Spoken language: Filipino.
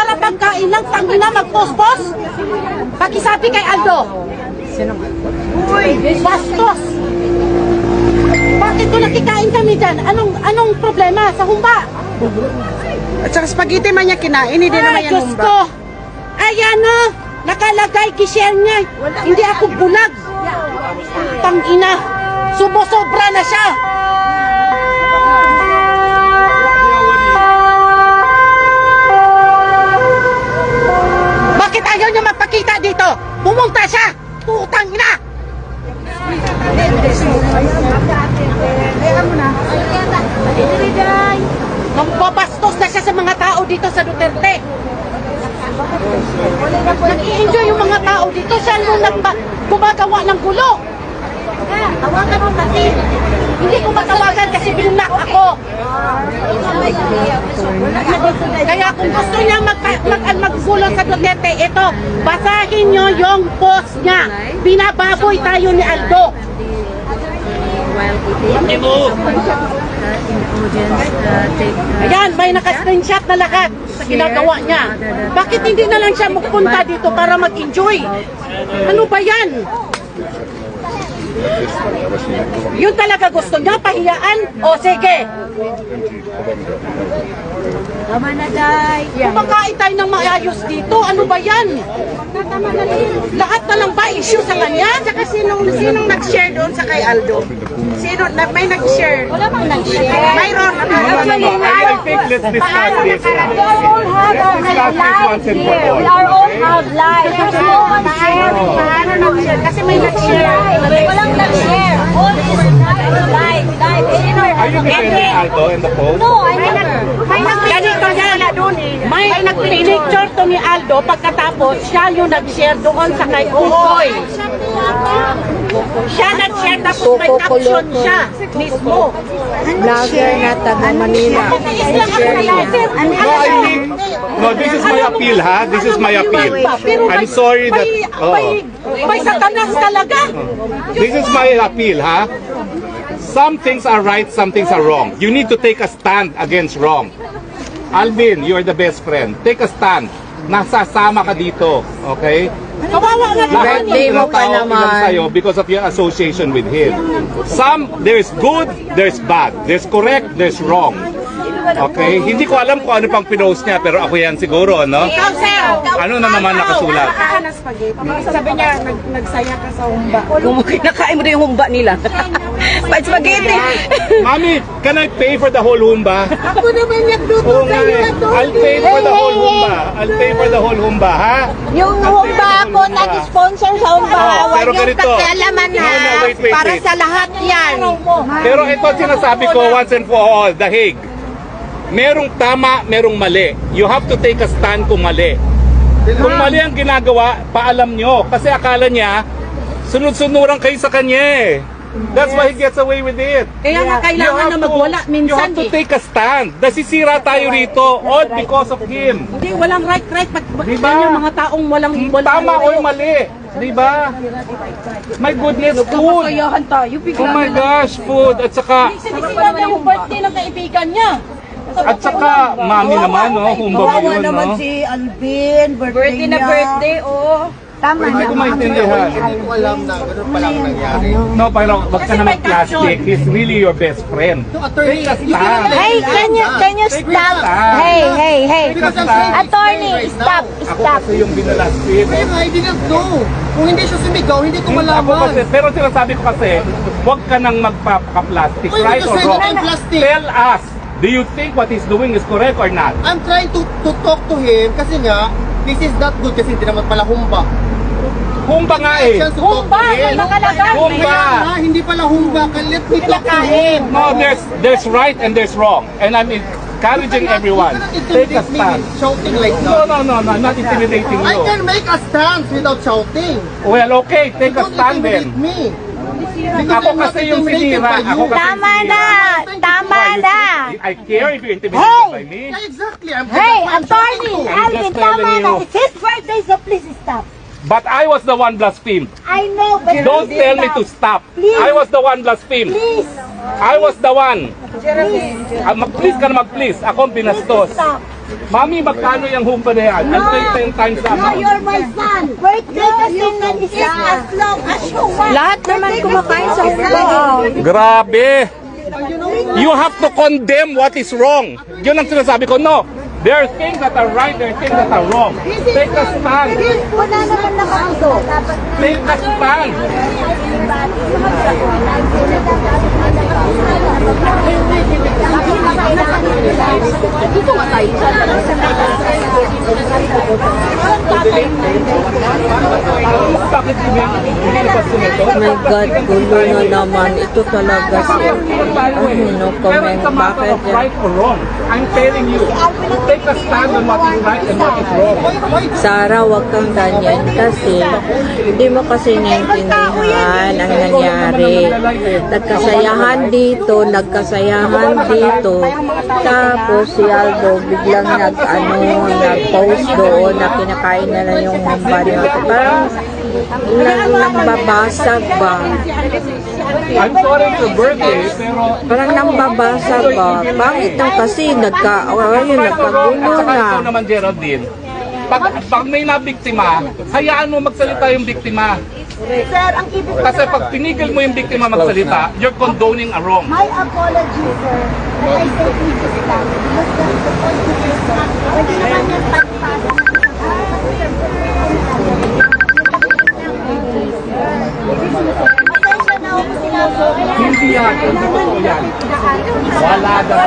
Para pagkain lang, tangina, mag-post-post. Pakisabi kay Aldo. Uy, bastos. Bakit ko nakikain kami dyan? Anong problema sa humba? At saka spaghetti man niya kinain, hindi naman Ay, yan Diyos humba. ko. Ayan o, nakalagay, kishare niya. Hindi ako bulag. Tangina, subo-sobra na siya. Bakit ayaw niya magpakita dito? Pumunta siya. Putang ina. Nambabastos na siya sa mga tao dito sa Duterte. Nag-i-enjoy yung mga tao dito. Siya yung gumagawa ng gulo. Tawagan mo kasi. Hindi ko matawagan kasi binunak ako. Kaya kung gusto niya maggulo sa Duterte, ito, basahin niyo yung post niya. Binababoy tayo ni Aldo. Ayan, may naka-screenshot na lahat sa ginagawa niya. Bakit hindi na lang siya magpunta dito para mag-enjoy? Ano ba yan? Yun talaga gusto niya, pahiyaan? O sige. Tama na, Day. Kumakain tayo ng maayos dito. Ano ba yan? Lahat na lang ba issue sa kanya? Saka sinong nag-share doon sa kay Aldo? May nag-share? Wala bang nag-share? Mayroon. I think let's discuss this. We all have our lives here. We are all have lives. There's no one share. Paano nag-share? Kasi may nag-share. Walang nag-share. All is live. Are you defending Aldo in the post? No, I never. Ganito yan. May nag-picture to ni Aldo pagkatapos siya yung nag-share doon sa kay Ukoy. Siya nag-share tapos may caption siya mismo. Vlogger na taga Manila. No, I think, no, this is my appeal, ha? This is my appeal. I'm sorry that, May satanas talaga. this is my appeal, ha? Some things are right, some things are wrong. You need to take a stand against wrong. Alvin, you're the best friend. Take a stand. Nasasama ka dito, okay? Kawawa nga naman. Birthday mo pa Ilang naman. sa'yo because of your association with him. There's good, there's bad. There's correct, there's wrong. Okay? Hindi ko alam kung ano pang pinost niya, pero ako yan siguro, no? Ikaw, sir. Ano na naman nakasulat? Sabi niya, nagsaya ka sa humba. Kung kinakain mo na yung humba nila. Pa spaghetti. Mami, can I pay for the whole humba? Ako naman nagluto Oo nga kayo eh. na I'll pay for the whole humba. I'll pay for the whole humba, ha? Yung humba ako, nag-sponsor sa humba. Oh, Huwag pero yung ganito. kakalaman No, ha. no, wait. Para sa lahat yan. Pero ito sinasabi ko once and for all, The Hague. Merong tama, merong mali. You have to take a stand kung mali. Kung mali ang ginagawa, paalam nyo. Kasi akala niya, sunod-sunuran kayo sa kanya eh. That's why he gets away with it. Kaya nga kailangan na magwala You minsan have to eh. take a stand. Nasisira tayo rito all because of him. Hindi, walang right. Diba? Yung mga taong walang Tama o mali. Diba? My goodness, food. Kayahan tayo. Oh my gosh, food. At saka, Sinisira niya yung birthday ng kaibigan niya. mami naman, no? Humba ba yun, no? si Alvin, birthday na birthday, oh. Tama Hindi ko maintindihan. Hindi ko alam na gano'n palang nangyari. No, pero wag ka naman plastic. He's really your best friend. Attorney, Hey, can you stop? Hey. Attorney, stop. Ako kasi yung binalastin. Kaya nga, I didn't know. Kung hindi siya sumigaw, hindi ko Ako kasi, malaman. pero sinasabi ko kasi, wag ka nang magpapaka-plastic, Uy, right or kasi wrong. naman plastic. Tell us, do you think what he's doing is correct or not? I'm trying to talk to him kasi nga, this is not good kasi hindi naman pala humba. Humba nga eh. Chance to talk to him. Humba! Kaya nga, hindi pala humba. Let me talk to him. No, there's right and there's wrong. And I'm encouraging everyone. Take a stand. Shouting like No, that. I'm not intimidating I you. can make a stance without shouting. Well, okay, take a Don't stand intimidate then. me. Ako kasi yung sinira. Ako kasi Tama yung na. sinira. Tama na. I care if you're intimidated by me. Yeah, exactly. I'm Hey, I'm attorney, shouting. Alvin, just telling tama na. you. It's his birthday, so please stop. But I was the one blasphemed. I know, but Don't please tell me stop. to stop. Please. I was the one blasphemed. Please. I was the one. Please. Mag-please ka na mag-please. Ako ang binastos. Stop. Mami, magkano yung humpa na yan? I'll pay 10 times the amount. my son. Birthday kasi is as long as you want. Lahat naman kumakain sa humba. Grabe! You have to condemn what is wrong. Yun ang sinasabi ko. No, there are things that are right, there are things that are wrong. Take a stand. Wala naman nakauso. Take a stand. Bakit hindi ba sumito? My God, gulo na naman. Ito talaga siya. No Pero comment. it's a matter Bakit of yan? right or wrong. I'm telling you, take a stand on what is right and what is wrong. Sarah, wag kang ganyan kasi hindi mo kasi naiintindihan ang nangyari. Nagkasayahan dito, tapos si Aldo biglang nag-post doon na kinakain na lang yung humba niya. Parang nambabasag ba? I'm sorry it's your birthday, pero Parang nambabasag ba? Bakit na kasi nagkagulo At saka ikaw na. naman, Geraldine, pag may nabiktima, hayaan mo magsalita yung biktima. Sir, ang ibig Kasi pag pinigil mo yung biktima magsalita, you're condoning a wrong. my apology, sir. When I say please stop. Because the point is not, pwede naman yung pagpasa. Pasensya na ako sinabi. Hindi yan, hindi totoo yan. Wala daw.